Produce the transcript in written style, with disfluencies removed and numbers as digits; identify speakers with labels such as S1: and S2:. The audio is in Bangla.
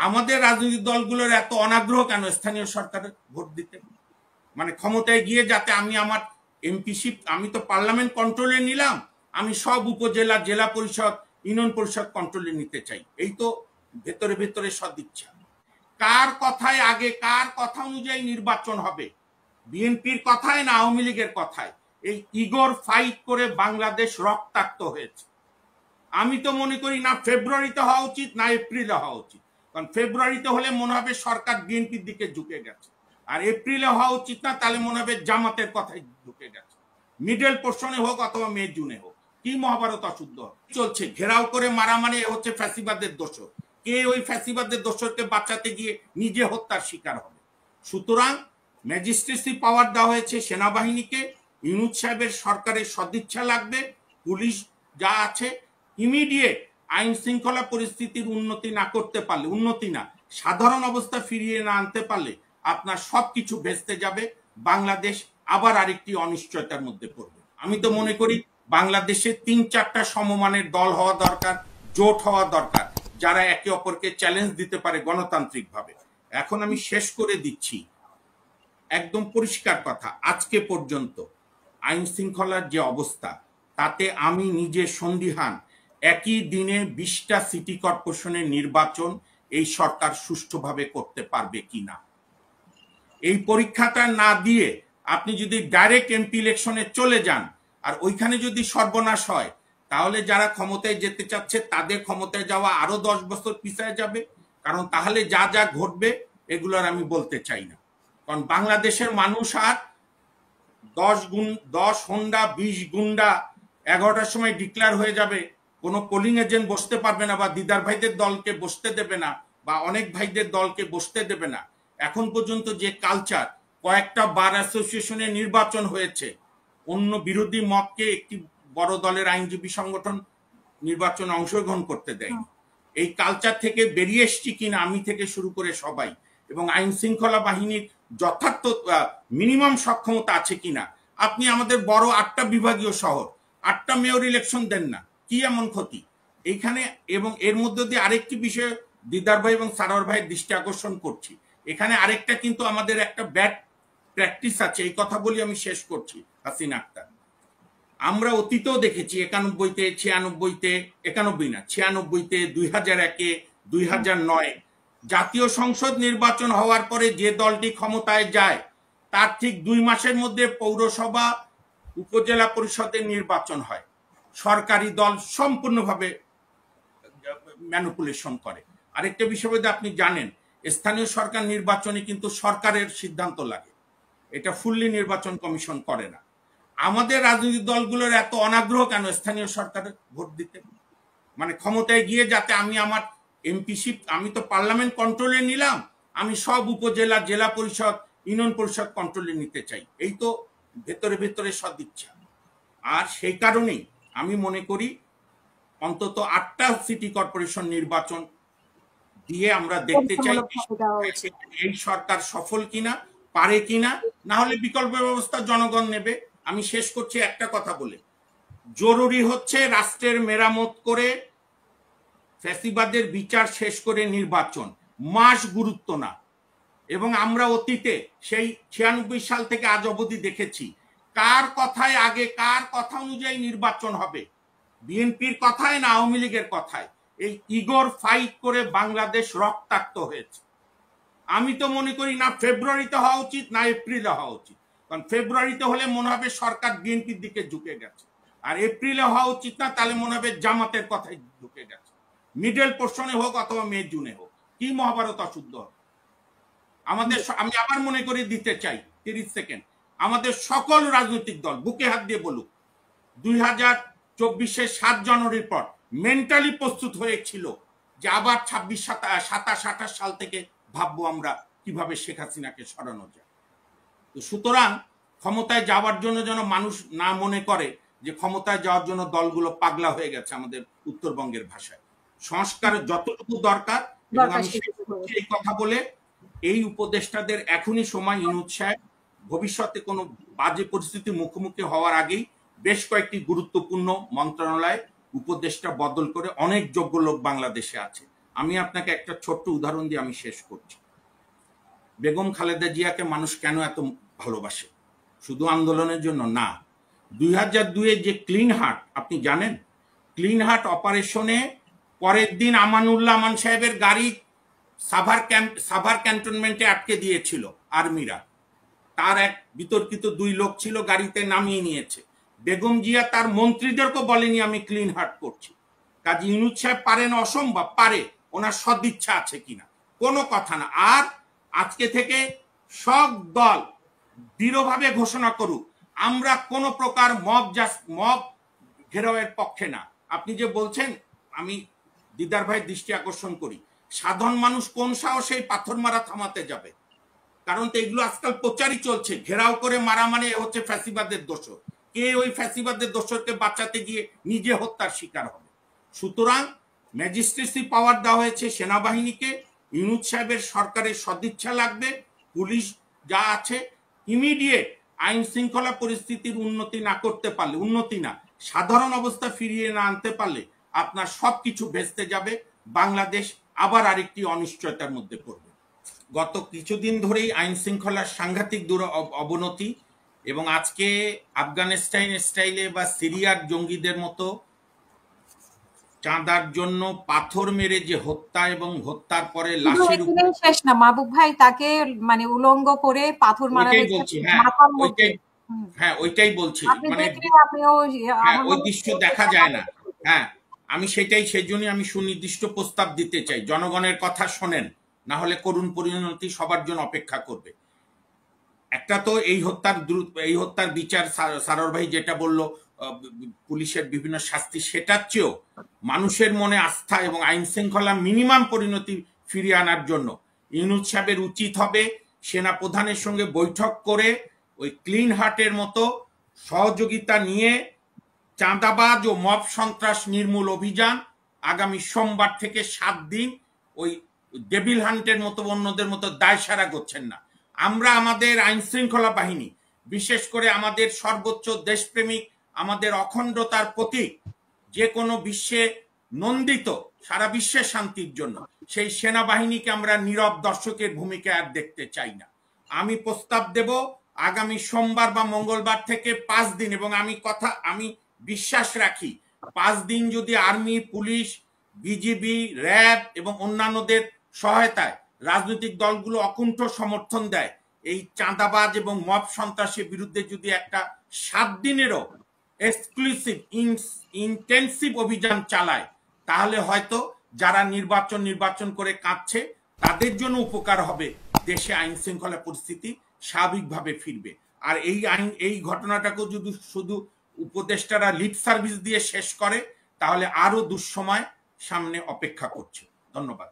S1: আমাদের রাজনৈতিক দলগুলোর এত অনাগ্রহ কেন স্থানীয় সরকারের ভোট দিতে? মানে ক্ষমতায় গিয়ে যাতে আমি আমার এমপিশিপ, আমি তো পার্লামেন্ট কন্ট্রোলে নিলাম, আমি সব উপজেলা, জেলা পরিষদ, ইউনিয়ন পরিষদ কন্ট্রোলে নিতে চাই। এই তো ভেতরে ভেতরে সদিচ্ছা। কার কথায় আগে, কার কথা অনুযায়ী নির্বাচন হবে? বিএনপির কথায় না আওয়ামী লীগের কথায়? এই ইগোর ফাইট করে বাংলাদেশ রক্তাক্ত হয়েছে। আমি তো মনে করি না ফেব্রুয়ারিতে হওয়া উচিত, না এপ্রিলে হওয়া উচিত। কারণ ফেব্রুয়ারিতে হলে মনে হবে সরকার বিএনপির দিকে ঝুঁকে গেছে, আর এপ্রিলে হওয়া উচিত না, তাহলে মনে হবে জামাতের কথাই ঢুকে গেছে। মিডল পোর্শনে হোক অথবা মে জুনে হোক, কি মহাভারত অশুদ্ধ চলছে। ঘেরাও করে মারামারি হচ্ছে ফ্যাসিবাদের দোষর। কে ওই ফ্যাসিবাদের দোষরকে বাঁচাতে গিয়ে নিজে হত্যার শিকার হবে? সুতরাং ম্যাজিস্ট্রেসি পাওয়ার দেওয়া হয়েছে সেনাবাহিনীকে। ইউনূস সাহেবের সরকারের সদিচ্ছা লাগবে। পুলিশ যা আছে ইমিডিয়েট আইন শৃঙ্খলা পরিস্থিতির উন্নতি না করতে পারলে, উন্নতি না সাধারণ অবস্থা ফিরিয়ে না আনতে পারলে আপনার সবকিছু ভেস্তে যাবে। বাংলাদেশ আবার আরেকটি অনিশ্চয়তার মধ্যে পড়বে। আমি তো মনে করি বাংলাদেশে ৩-৪টা সমমানের দল হওয়া দরকার, জোট হওয়া দরকার, যারা একে অপরকে চ্যালেঞ্জ দিতে পারে গণতান্ত্রিকভাবে। এখন আমি শেষ করে দিচ্ছি, একদম পরিষ্কার কথা, আজকে পর্যন্ত আইন শৃঙ্খলার যে অবস্থা, তাতে আমি নিজে সন্দিহান একই দিনে ২০টা সিটি কর্পোরেশনের নির্বাচন এই সরকার সুষ্ঠুভাবে করতে পারবে কিনা। এই পরীক্ষাটা না দিয়ে আপনি যদি ডাইরেক্ট এমপি ইলেকশনে চলে যান আর ওইখানে যদি সর্বনাশ হয়, তাহলে যারা ক্ষমতায় যেতে চাচ্ছে তাদের ক্ষমতায় যাওয়া আরো 10 বছর পিছায় যাবে। কারণ তাহলে যা যা ঘটবে এগুলোর আমি বলতে চাই না। কারণ বাংলাদেশের মানুষ আর 10 হোন্ডা 20 গুন্ডা 11টার সময় ডিক্লেয়ার হয়ে যাবে, কোনো পোলিং এজেন্ট বসতে পারবে না, বা দিদার ভাইদের দলকে বসতে দেবে না, বা অনেক ভাইদের দলকে বসতে দেবে না। এখন পর্যন্ত যে কালচার, কয়েকটা বার অ্যাসোসিয়েশনের নির্বাচন হয়েছে, অন্য বিরোধী মতকে একটি বড় দলের আইনজীবী সংগঠন নির্বাচনে অংশগ্রহণ করতে দেয়নি। এই কালচার থেকে বেরিয়ে এসছি কিনা আমি থেকে শুরু করে সবাই, এবং আইন শৃঙ্খলা বাহিনীর যথার্থ মিনিমাম সক্ষমতা আছে কিনা। আপনি আমাদের বড় 8টা বিভাগীয় শহর, 8টা মেয়র ইলেকশন দেন না, কি এমন ক্ষতি এইখানে? এবং এর মধ্যে দিয়ে আরেকটি বিষয় দিদার ভাই এবং সারোয়ার ভাইয়ের দৃষ্টি আকর্ষণ করছি, এখানে আরেকটা কিন্তু আমাদের একটা ব্যাড প্র্যাকটিস আছে। এই কথা বলি আমি শেষ করছি। হাসিনা আক্তার, আমরা অতীতেও দেখেছি 91-তে, 96-তে, 91 না 96-তে, 2001-এ, 2009 জাতীয় সংসদ নির্বাচন হওয়ার পরে যে দলটি ক্ষমতায় যায় তার ঠিক 2 মাসের মধ্যে পৌরসভা, উপজেলা পরিষদের নির্বাচন হয়। সরকারি দল সম্পূর্ণভাবে ম্যানিপুলেশন করে। আরেকটা বিষয় আপনি জানেন, স্থানীয় সরকার নির্বাচনে কিন্তু সরকারের সিদ্ধান্ত লাগে, এটা ফুললি নির্বাচন কমিশন করে না। আমাদের রাজনৈতিক দলগুলোর এত অনাগ্রহ কেন স্থানীয় সরকারের ভোট দিতে? মানে ক্ষমতায় গিয়ে যাতে আমি আমার এমপিশিপ, আমি তো পার্লামেন্ট কন্ট্রোলে নিলাম, আমি সব উপজেলা, জেলা পরিষদ, ইউনিয়ন পরিষদ কন্ট্রোলে নিতে চাই। এই তো ভেতরে ভেতরে সদিচ্ছা। আর সেই কারণেই আমি মনে করি অন্তত 8টা সিটি কর্পোরেশন নির্বাচন দিয়ে আমরা দেখতে চাই এই সরকার সফল কিনা, পারে কিনা। না হলে বিকল্প ব্যবস্থা জনগণ নেবে। আমি শেষ করছি একটা কথা বলে, জরুরি হচ্ছে রাষ্ট্রের মেরামত করে ফ্যাসিবাদের বিচার শেষ করে নির্বাচন, মাস গুরুত্ব না। এবং আমরা অতীতে সেই 96 সাল থেকে আজ অবধি দেখেছি কার কথায় আগে, কার কথা অনুযায়ী নির্বাচন হবে, বিএনপির কথায় না আওয়ামী লীগের কথায়। এই ইগোর ফাইট করে বাংলাদেশ রক্তাক্ত হয়েছে। আমি তো মনে করি না ফেব্রুয়ারিতে হওয়া উচিত, না এপ্রিলে হওয়া উচিত। কারণ ফেব্রুয়ারিতে হলে মনে হবে সরকার বিএনপির দিকে ঝুঁকে গেছে, আর এপ্রিলে হওয়া উচিত না, তাহলে মনে হবে জামাতের কথাই ঢুকে গেছে। মিডল পোর্শনে হোক অথবা মে জুনে হোক, কি মহাভারত অশুদ্ধ হবে আমাদের। আমি আবার মনে করে দিতে চাই 30 সেকেন্ড, আমাদের সকল রাজনৈতিক দল বুকে হাত দিয়ে বলুক 2024-এর 7 জানুয়ারির পর মেন্টালি প্রস্তুত হয়েছিল যে আবার 26, 27, 28 সাল থেকে ভাববো আমরা কিভাবে শেখ হাসিনাকে সরানো যায়। তো সুতরাং ক্ষমতায় যাওয়ার জন্য যেন মানুষ না মনে করে যে ক্ষমতায় যাওয়ার জন্য দলগুলো পাগলা হয়ে গেছে। আমাদের উত্তরবঙ্গের ভাষায় সংস্কারের যতটুকু দরকার, এবং আমি এই কথা বলে এই উপদেষ্টাদের এখনই সময়, ইউনূস সাহেব ভবিষ্যতে কোনো বাজে পরিস্থিতির মুখোমুখি হওয়ার আগেই বেশ কয়েকটি গুরুত্বপূর্ণ মন্ত্রণালয় উপদেষ্টা বদল করে, অনেক যোগ্য লোক বাংলাদেশে আছে, আমি আপনাকে একটা ছোট্ট উদাহরণ দিয়ে আমি শেষ করছি। বেগম খালেদা জিয়াকে মানুষ কেন এত ভালোবাসে? শুধু আন্দোলনের জন্য না। 2002-এ যে ক্লিন হার্ট, আপনি জানেন, ক্লিন হার্ট অপারেশনে পরের দিন আমানুল্লাহ আমান সাহেবের গাড়ি সাভার ক্যান্টনমেন্টে আটকে দিয়েছিল আর্মিরা। তার এক বিতর্কিত 2 লোক ছিল, গাড়িতে নামিয়ে নিয়েছে। বেগম জিয়া তার মন্ত্রীদেরকে বলেনি আমি ক্লিন হার্ট করছি। কাজী ইউনূস সাহেব পারেন? অসম্ভব। পারে, ওনার সদিচ্ছা আছে কিনা কোনো কথা না। আর আজকে থেকে সব দল দৃঢ়ভাবে ঘোষণা করুক, আমরা কোনো প্রকার মব ঘেরাওয়ের পক্ষে না। আপনি যে বলছেন, আমি দিদার ভাই দৃষ্টি আকর্ষণ করি, সাধারণ মানুষ কোন সাহসে পাথর মারা থামাতে যাবে? কারণ তো এগুলো আজকাল প্রচারই চলছে, ঘেরাও করে মারা মানে হচ্ছে ফ্যাসিবাদের দোষর। কে ওই ফ্যাসিবাদের দোষরকে বাঁচাতে গিয়ে নিজে হত্যার শিকার হবে? সুতরাং ম্যাজিস্ট্রেসি পাওয়ার দেওয়া হয়েছে সেনাবাহিনীকে। ইউনূস সাহেবের সরকারের সদিচ্ছা লাগবে। পুলিশ যা আছে ইমিডিয়েট আইন শৃঙ্খলা পরিস্থিতির উন্নতি না করতে পারলে, উন্নতি না, সাধারণ অবস্থা ফিরিয়ে না আনতে পারলে আপনার সবকিছু ভেস্তে যাবে। বাংলাদেশ আবার আরেকটি অনিশ্চয়তার মধ্যে পড়বে। গত কিছুদিন ধরেই আইন শৃঙ্খলার সাংঘাতিক অবনতি, এবং আজকে আফগানিস্তান স্টাইলে বা সিরিয়ার জঙ্গিদের মতো চাঁদার জন্য পাথর মেরে যে হত্যা এবং হত্যার পরে লাশের উপর
S2: শেষ না মাহবুব ভাই, তাকে মানে উলঙ্গ করে পাথর মারা
S1: বলছি। হ্যাঁ ওইটাই বলছি, মানে ওই দৃশ্য দেখা যায় না। হ্যাঁ, আমি সেটাই, সেজন্য আমি সুনির্দিষ্ট প্রস্তাব দিতে চাই, জনগণের কথা শোনেন, না হলে করুণ পরিণতি সবার জন্য অপেক্ষা করবে। একটা তো এই হত্যার বিচার, সারোর ভাই যেটা বললো পুলিশের বিভিন্ন শাস্তি, সেটার চেয়েও মানুষের মনে আস্থা এবং আইন শৃঙ্খলা মিনিমাম পরিণতি ফিরিয়ে আনার জন্য ইউনূস সাহেবের উচিত হবে সেনা প্রধানের সঙ্গে বৈঠক করে ওই ক্লিন হার্টের মতো সহযোগিতা নিয়ে চাঁদাবাজ ও মব সন্ত্রাস নির্মূল অভিযান আগামী সোমবার থেকে 7 দিন ওই ডেভিল হান্টের মতো অন্যদের মতো দায়সারা করছেন না। আমরা আমাদের আইন শৃঙ্খলা বাহিনী, বিশেষ করে আমাদের সর্বোচ্চ দেশপ্রেমিক, আমাদের অখণ্ডতার প্রতীক, যে কোনো বিশ্বে নন্দিত, সারা বিশ্বের শান্তির জন্য সেই সেনাবাহিনীকে আমরা নীরব দর্শকের ভূমিকায় আর দেখতে চাই না। আমি প্রস্তাব দেব আগামী সোমবার বা মঙ্গলবার থেকে 5 দিন, এবং আমি বিশ্বাস রাখি 5 দিন যদি আর্মি, পুলিশ, বিজিবি, র্যাব এবং অন্যান্যদের সহায়তায় রাজনৈতিক দলগুলো অকুণ্ঠ সমর্থন দেয়, এই চাঁদাবাজ এবং মব সন্ত্রাসের বিরুদ্ধে যদি একটা 7 দিনেরও এক্সক্লুসিভ ইন্টেন্সিভ অভিযান চালায়, তাহলে হয়তো যারা নির্বাচন করে কাঁদছে তাদের জন্য উপকার হবে, দেশে আইন শৃঙ্খলা পরিস্থিতি স্বাভাবিকভাবে ফিরবে। আর এই ঘটনাটাকেও যদি শুধু উপদেষ্টারা লিপ সার্ভিস দিয়ে শেষ করে, তাহলে আরো দুঃসময় সামনে অপেক্ষা করছে। ধন্যবাদ।